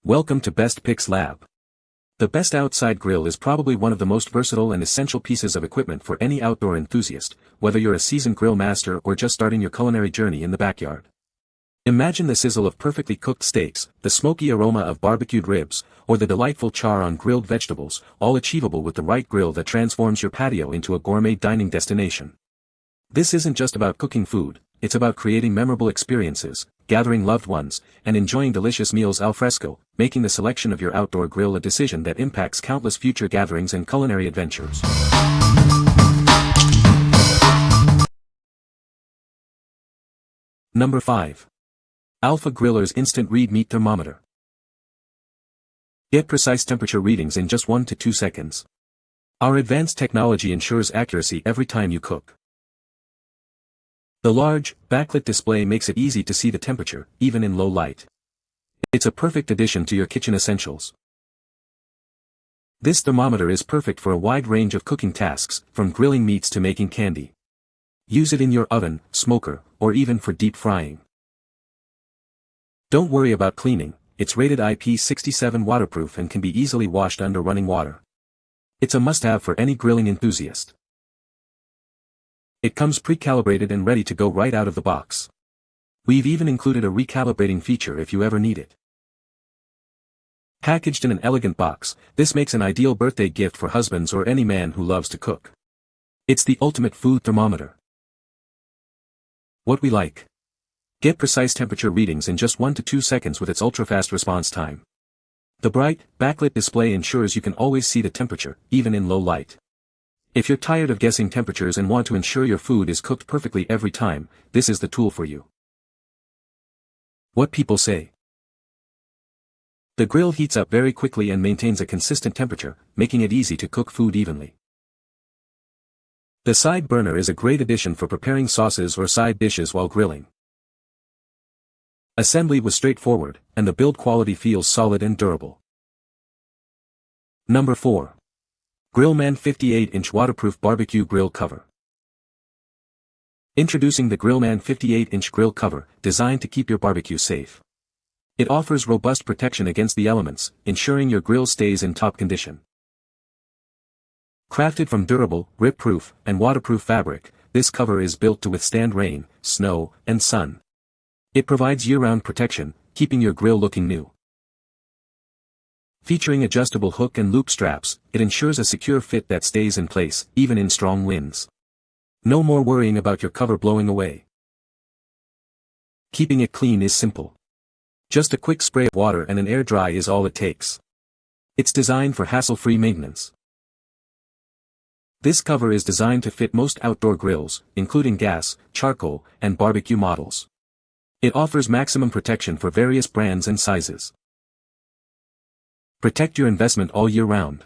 Welcome to Best Picks Lab. The Best Outside Grill is probably one of the most versatile and essential pieces of equipment for any outdoor enthusiast, whether you're a seasoned grill master or just starting your culinary journey in the backyard. Imagine the sizzle of perfectly cooked steaks, the smoky aroma of barbecued ribs, or the delightful char on grilled vegetables, all achievable with the right grill that transforms your patio into a gourmet dining destination. This isn't just about cooking food, it's about creating memorable experiences, gathering loved ones, and enjoying delicious meals al fresco, making the selection of your outdoor grill a decision that impacts countless future gatherings and culinary adventures. Number 5. Alpha Griller's Instant Read Meat Thermometer. Get precise temperature readings in just 1 to 2 seconds. Our advanced technology ensures accuracy every time you cook. The large, backlit display makes it easy to see the temperature, even in low light. It's a perfect addition to your kitchen essentials. This thermometer is perfect for a wide range of cooking tasks, from grilling meats to making candy. Use it in your oven, smoker, or even for deep frying. Don't worry about cleaning, it's rated IP67 waterproof and can be easily washed under running water. It's a must-have for any grilling enthusiast. It comes pre-calibrated and ready to go right out of the box. We've even included a recalibrating feature if you ever need it. Packaged in an elegant box, this makes an ideal birthday gift for husbands or any man who loves to cook. It's the ultimate food thermometer. What we like. Get precise temperature readings in just 1 to 2 seconds with its ultra-fast response time. The bright, backlit display ensures you can always see the temperature, even in low light. If you're tired of guessing temperatures and want to ensure your food is cooked perfectly every time, this is the tool for you. What people say. The grill heats up very quickly and maintains a consistent temperature, making it easy to cook food evenly. The side burner is a great addition for preparing sauces or side dishes while grilling. Assembly was straightforward, and the build quality feels solid and durable. Number 4. Grillman 58-inch waterproof barbecue grill cover. Introducing the Grillman 58-inch grill cover, designed to keep your barbecue safe. It offers robust protection against the elements, ensuring your grill stays in top condition. Crafted from durable, rip-proof, and waterproof fabric, this cover is built to withstand rain, snow, and sun. It provides year-round protection, keeping your grill looking new. Featuring adjustable hook and loop straps, it ensures a secure fit that stays in place, even in strong winds. No more worrying about your cover blowing away. Keeping it clean is simple. Just a quick spray of water and an air dry is all it takes. It's designed for hassle-free maintenance. This cover is designed to fit most outdoor grills, including gas, charcoal, and barbecue models. It offers maximum protection for various brands and sizes. Protect your investment all year round.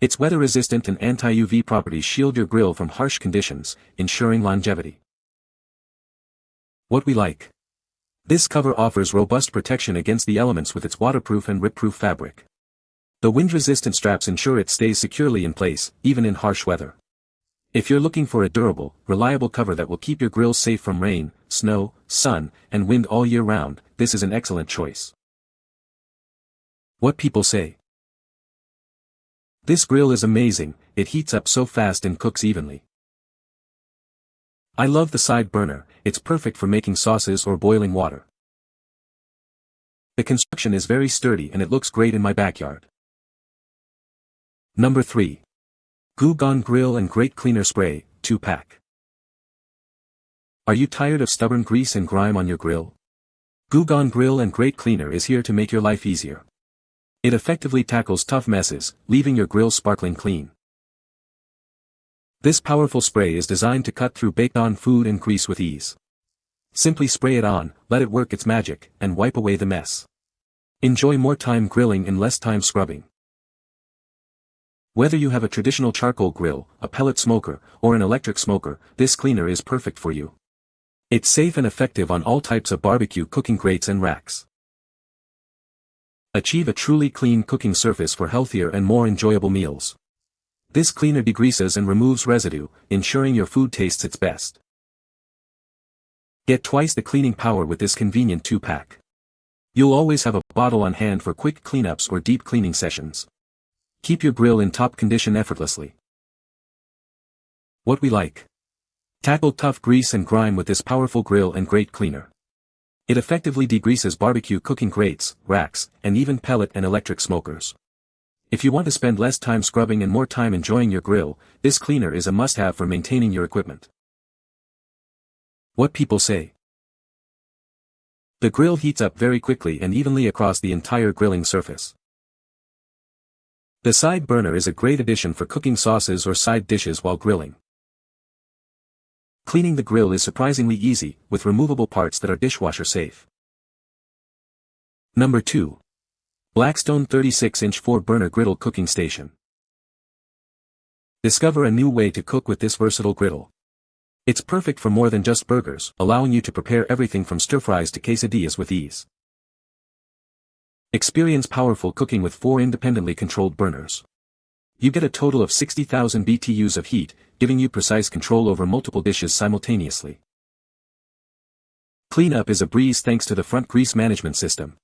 Its weather-resistant and anti-UV properties shield your grill from harsh conditions, ensuring longevity. What we like. This cover offers robust protection against the elements with its waterproof and rip-proof fabric. The wind-resistant straps ensure it stays securely in place, even in harsh weather. If you're looking for a durable, reliable cover that will keep your grill safe from rain, snow, sun, and wind all year round, this is an excellent choice. What people say. This grill is amazing, it heats up so fast and cooks evenly. I love the side burner, it's perfect for making sauces or boiling water. The construction is very sturdy and it looks great in my backyard. Number 3. Goo Gone Grill and Grate Cleaner Spray, 2-pack. Are you tired of stubborn grease and grime on your grill? Goo Gone Grill and Grate Cleaner is here to make your life easier. It effectively tackles tough messes, leaving your grill sparkling clean. This powerful spray is designed to cut through baked-on food and grease with ease. Simply spray it on, let it work its magic, and wipe away the mess. Enjoy more time grilling and less time scrubbing. Whether you have a traditional charcoal grill, a pellet smoker, or an electric smoker, this cleaner is perfect for you. It's safe and effective on all types of barbecue cooking grates and racks. Achieve a truly clean cooking surface for healthier and more enjoyable meals. This cleaner degreases and removes residue, ensuring your food tastes its best. Get twice the cleaning power with this convenient 2-pack. You'll always have a bottle on hand for quick cleanups or deep cleaning sessions. Keep your grill in top condition effortlessly. What we like. Tackle tough grease and grime with this powerful grill and grate cleaner. It effectively degreases barbecue cooking grates, racks, and even pellet and electric smokers. If you want to spend less time scrubbing and more time enjoying your grill, this cleaner is a must-have for maintaining your equipment. What people say. The grill heats up very quickly and evenly across the entire grilling surface. The side burner is a great addition for cooking sauces or side dishes while grilling. Cleaning the grill is surprisingly easy, with removable parts that are dishwasher safe. Number 2. Blackstone 36-inch 4-burner griddle cooking station. Discover a new way to cook with this versatile griddle. It's perfect for more than just burgers, allowing you to prepare everything from stir-fries to quesadillas with ease. Experience powerful cooking with 4 independently controlled burners. You get a total of 60,000 BTUs of heat, giving you precise control over multiple dishes simultaneously. Cleanup is a breeze thanks to the front grease management system.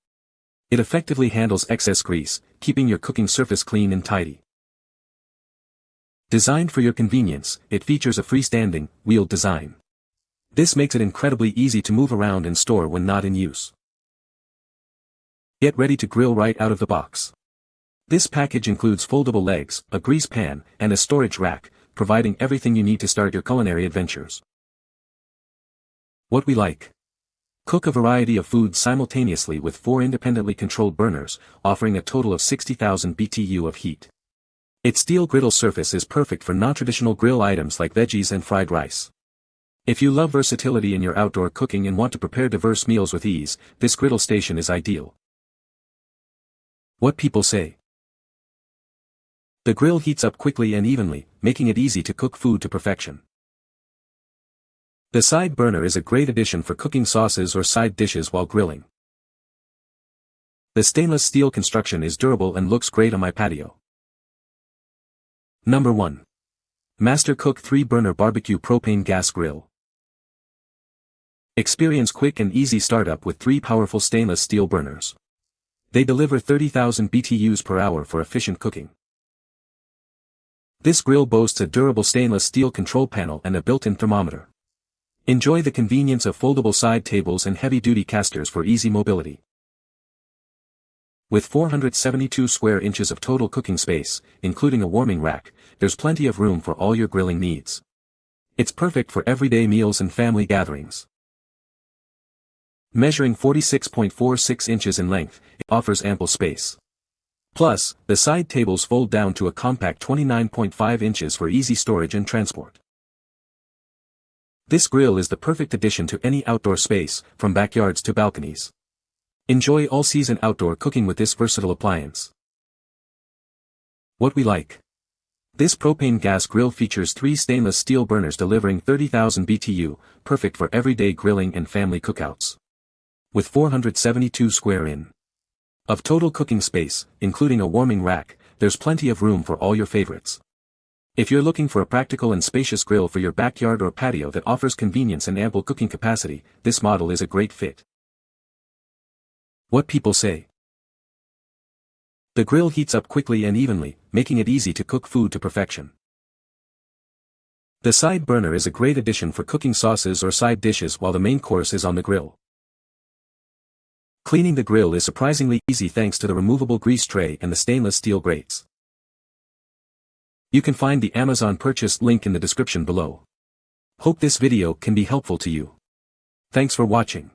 It effectively handles excess grease, keeping your cooking surface clean and tidy. Designed for your convenience, it features a freestanding, wheeled design. This makes it incredibly easy to move around and store when not in use. Get ready to grill right out of the box. This package includes foldable legs, a grease pan, and a storage rack, providing everything you need to start your culinary adventures. What we like. Cook a variety of foods simultaneously with 4 independently controlled burners, offering a total of 60,000 BTU of heat. Its steel griddle surface is perfect for non-traditional grill items like veggies and fried rice. If you love versatility in your outdoor cooking and want to prepare diverse meals with ease, this griddle station is ideal. What people say. The grill heats up quickly and evenly, making it easy to cook food to perfection. The side burner is a great addition for cooking sauces or side dishes while grilling. The stainless steel construction is durable and looks great on my patio. Number 1. Master Cook 3-burner barbecue propane gas grill. Experience quick and easy startup with 3 powerful stainless steel burners. They deliver 30,000 BTUs per hour for efficient cooking. This grill boasts a durable stainless steel control panel and a built-in thermometer. Enjoy the convenience of foldable side tables and heavy-duty casters for easy mobility. With 472 square inches of total cooking space, including a warming rack, there's plenty of room for all your grilling needs. It's perfect for everyday meals and family gatherings. Measuring 46.46 inches in length, it offers ample space. Plus, the side tables fold down to a compact 29.5 inches for easy storage and transport. This grill is the perfect addition to any outdoor space, from backyards to balconies. Enjoy all-season outdoor cooking with this versatile appliance. What we like. This propane gas grill features 3 stainless steel burners delivering 30,000 BTU, perfect for everyday grilling and family cookouts. With 472 square in of total cooking space, including a warming rack, there's plenty of room for all your favorites. If you're looking for a practical and spacious grill for your backyard or patio that offers convenience and ample cooking capacity, this model is a great fit. What people say. The grill heats up quickly and evenly, making it easy to cook food to perfection. The side burner is a great addition for cooking sauces or side dishes while the main course is on the grill. Cleaning the grill is surprisingly easy thanks to the removable grease tray and the stainless steel grates. You can find the Amazon purchase link in the description below. Hope this video can be helpful to you. Thanks for watching.